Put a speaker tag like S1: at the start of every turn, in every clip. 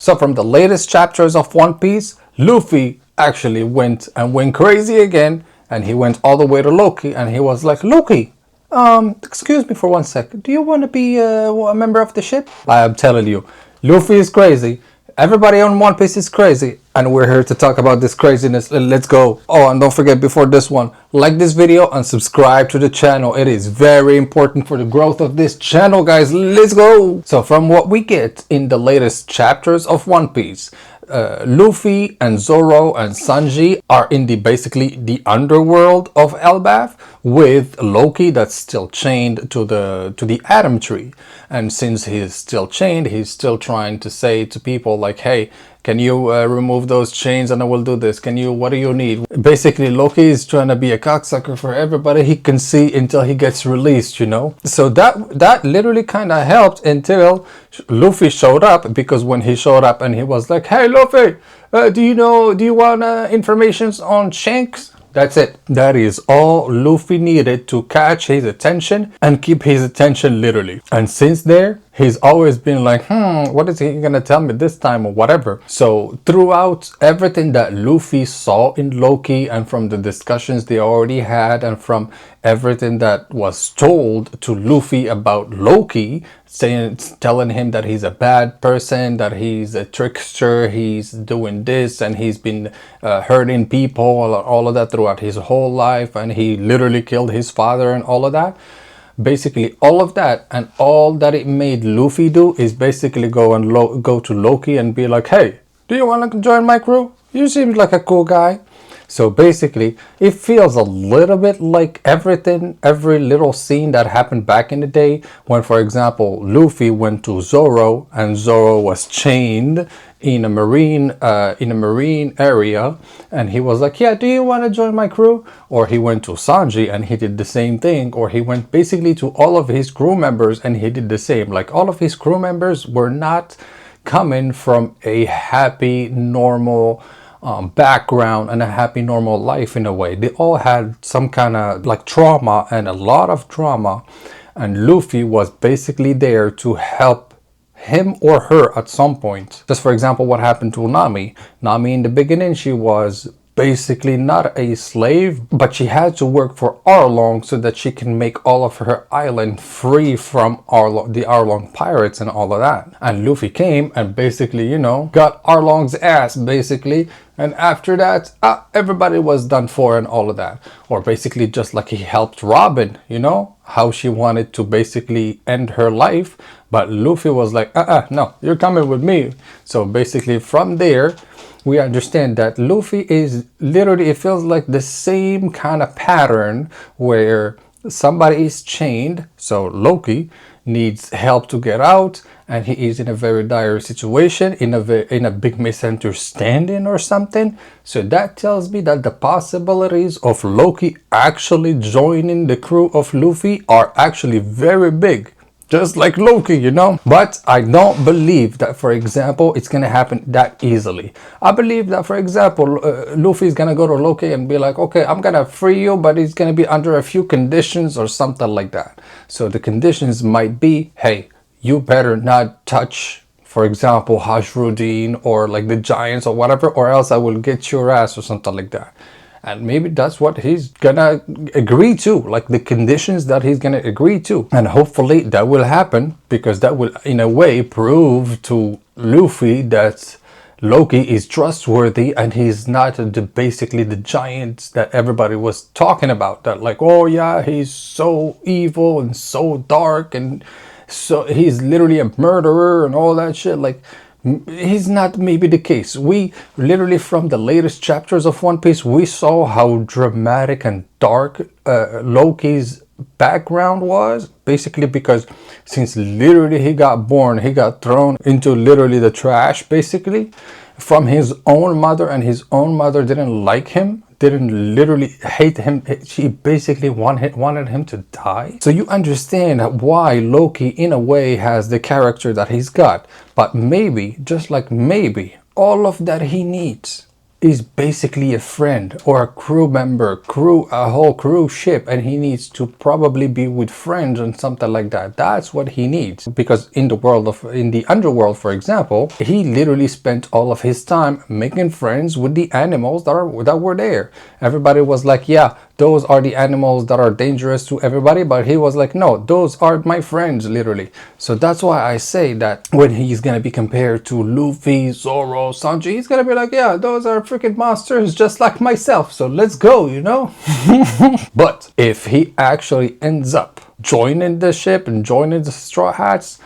S1: So from the latest chapters of One Piece, Luffy actually went crazy again, and he went all the way to Loki, and he was like, Loki, excuse me for 1 second. Do you want to be a member of the ship? I am telling you, Luffy is crazy. Everybody on One Piece is crazy, and we're here to talk about this craziness. Let's go. Oh, and don't forget, before this one, like this video and subscribe to the channel. It is very important for the growth of this channel, guys. Let's go. So from what we get in the latest chapters of One Piece, Luffy and Zoro and Sanji are in basically the underworld of Elbaf, with Loki that's still chained to the Atom Tree. And since he's still chained, he's still trying to say to people like, hey, can you remove those chains and I will do this? What do you need? Basically, Loki is trying to be a cocksucker for everybody he can see until he gets released, you know? So that literally kind of helped until Luffy showed up, because when he showed up and he was like, hey, Luffy, do you want information on Shanks? That's it. That is all Luffy needed to catch his attention and keep his attention literally. And since there, he's always been like, what is he gonna tell me this time or whatever. So throughout everything that Luffy saw in Loki, and from the discussions they already had, and from everything that was told to Luffy about Loki, telling him that he's a bad person, that he's a trickster, he's doing this, and he's been hurting people, all of that throughout his whole life, and he literally killed his father and all of that. Basically all of that, and all that it made Luffy do is basically go to Loki and be like, hey, do you want to join my crew? You seem like a cool guy. So basically, it feels a little bit like every little scene that happened back in the day when, for example, Luffy went to Zoro and Zoro was chained in a marine area, and he was like, yeah, do you want to join my crew? Or he went to Sanji and he did the same thing, or he went basically to all of his crew members and he did the same. Like, all of his crew members were not coming from a happy, normal background and a happy, normal life in a way. They all had some kind of like trauma, and a lot of trauma, and Luffy was basically there to help him or her at some point. Just for example, what happened to Nami. Nami in the beginning, she was basically not a slave, but she had to work for Arlong so that she can make all of her island free from the Arlong pirates and all of that. And Luffy came and basically, got Arlong's ass basically, and after that, everybody was done for and all of that. Or basically just like he helped Robin, how she wanted to basically end her life, but Luffy was like, no, you're coming with me. So basically from there, we understand that Luffy is literally, it feels like the same kind of pattern where somebody is chained. So Loki needs help to get out, and he is in a very dire situation, in a big misunderstanding or something. So that tells me that the possibilities of Loki actually joining the crew of Luffy are actually very big. Just like Loki, But I don't believe that, for example, it's going to happen that easily. I believe that, for example, Luffy's going to go to Loki and be like, okay, I'm going to free you, but it's going to be under a few conditions or something like that. So the conditions might be, hey, you better not touch, for example, Hashruddin or like the giants or whatever, or else I will get your ass or something like that. And maybe that's what he's gonna agree to, like the conditions that he's gonna agree to. And hopefully that will happen, because that will in a way prove to Luffy that Loki is trustworthy and he's not basically the giant that everybody was talking about. That like, oh yeah, he's so evil and so dark, and so he's literally a murderer and all that shit. Like, he's not maybe the case. We literally, from the latest chapters of One Piece, we saw how dramatic and dark Loki's background was, basically because since literally he got born, he got thrown into literally the trash basically from his own mother, and his own mother didn't like him, didn't literally hate him. She basically wanted him to die. So you understand why Loki in a way has the character that he's got. But maybe, just like maybe, all of that he needs is basically a friend or a crew member, a whole cruise ship, and he needs to probably be with friends and something like that. That's what he needs, because in the underworld, for example, he literally spent all of his time making friends with the animals that were there. Everybody was like, yeah, those are the animals that are dangerous to everybody, but he was like, no, those are my friends, literally. So that's why I say that when he's gonna be compared to Luffy, Zoro, Sanji, he's gonna be like, yeah, those are freaking monsters just like myself, so let's go, you know. But if he actually ends up joining the ship and joining the Straw Hats,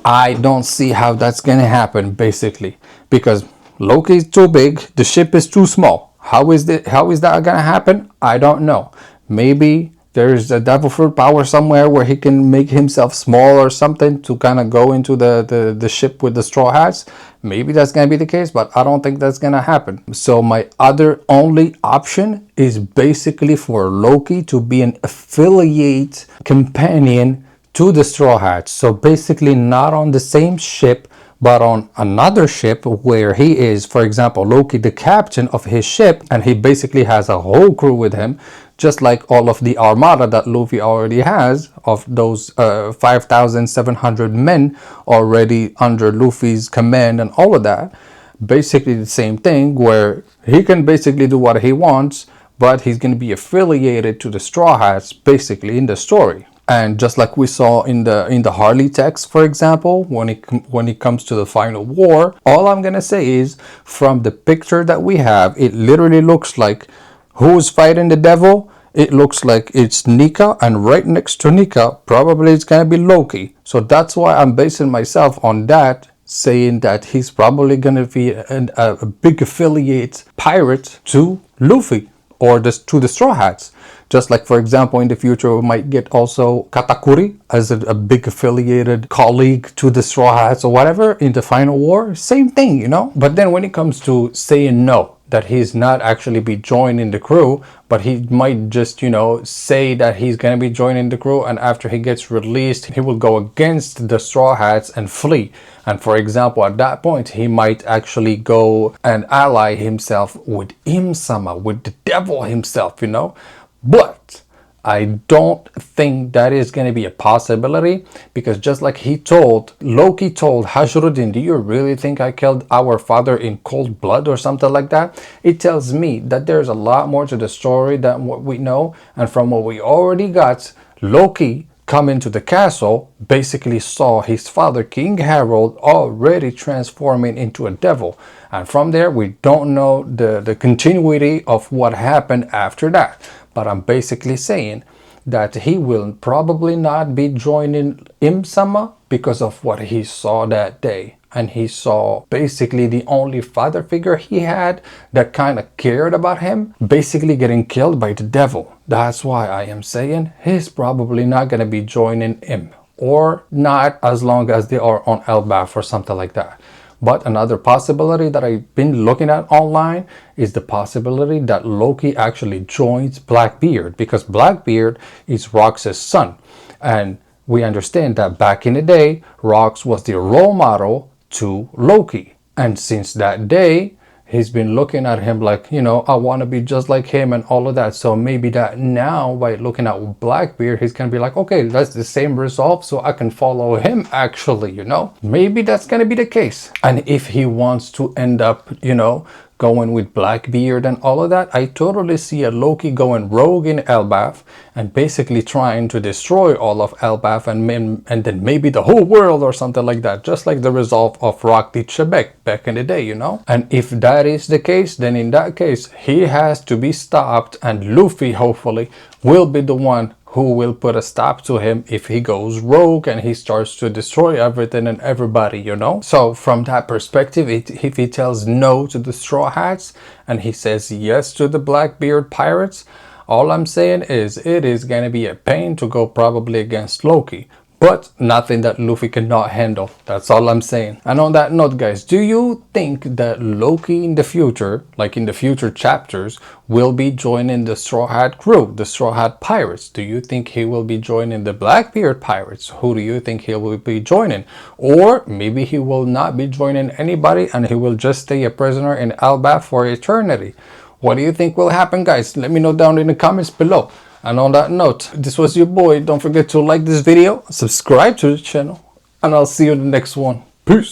S1: I don't see how that's gonna happen, basically, because Loki is too big, the ship is too small. How is that gonna happen? I don't know. Maybe there's a devil fruit power somewhere where he can make himself small or something to kind of go into the ship with the Straw Hats. Maybe that's gonna be the case, but I don't think that's gonna happen. So my only option is basically for Loki to be an affiliate companion to the Straw Hats. So basically not on the same ship, but on another ship where he is, for example, Loki, the captain of his ship, and he basically has a whole crew with him, just like all of the armada that Luffy already has, of those 5,700 men already under Luffy's command and all of that. Basically the same thing, where he can basically do what he wants, but he's going to be affiliated to the Straw Hats basically in the story. And just like we saw in the Harley text, for example, when it comes to the final war, all I'm gonna say is, from the picture that we have, it literally looks like who's fighting the devil. It looks like it's Nika, and right next to Nika, probably it's gonna be Loki. So that's why I'm basing myself on that, saying that he's probably gonna be a big affiliate pirate to Luffy, or to the Straw Hats. Just like, for example, in the future, we might get also Katakuri as a big affiliated colleague to the Straw Hats or whatever in the final war. Same thing, you know? But then when it comes to saying no, that he's not actually be joining the crew, but he might just, you know, say that he's gonna be joining the crew, and after he gets released, he will go against the Straw Hats and flee. And for example, at that point, he might actually go and ally himself with Im-sama, with the devil himself, you know? But I don't think that is going to be a possibility, because just like Loki told Hashirudin, do you really think I killed our father in cold blood or something like that? It tells me that there's a lot more to the story than what we know. And from what we already got, Loki come into the castle, basically saw his father, King Harold, already transforming into a devil. And from there, we don't know the continuity of what happened after that. But I'm basically saying that he will probably not be joining Im-sama because of what he saw that day. And he saw basically the only father figure he had that kind of cared about him basically getting killed by the devil. That's why I am saying he's probably not going to be joining Im, or not as long as they are on Elbaf or something like that. But another possibility that I've been looking at online is the possibility that Loki actually joins Blackbeard, because Blackbeard is Rox's son. And we understand that back in the day, Rox was the role model to Loki. And since that day, he's been looking at him like, you know, I want to be just like him and all of that. So maybe that now, by looking at Blackbeard, he's going to be like, okay, that's the same resolve, so I can follow him actually, you know. Maybe that's going to be the case. And if he wants to end up, you know, going with Blackbeard and all of that, I totally see a Loki going rogue in Elbaf and basically trying to destroy all of Elbaf and then maybe the whole world or something like that, just like the resolve of Rock the Chebek back in the day, you know. And if that is the case, then in that case, he has to be stopped, and Luffy hopefully will be the one who will put a stop to him if he goes rogue and he starts to destroy everything and everybody, you know. So from that perspective, if he tells no to the Straw Hats and he says yes to the Blackbeard pirates, all I'm saying is it is going to be a pain to go probably against Loki. but nothing that Luffy cannot handle. That's all I'm saying. And on that note, guys, do you think that Loki in the future, like in the future chapters, will be joining the Straw Hat crew, the Straw Hat Pirates? Do you think he will be joining the Blackbeard Pirates? Who do you think he will be joining? Or maybe he will not be joining anybody and he will just stay a prisoner in Elbaf for eternity. What do you think will happen, guys? Let me know down in the comments below. And on that note, this was your boy. Don't forget to like this video, subscribe to the channel, and I'll see you in the next one. Peace.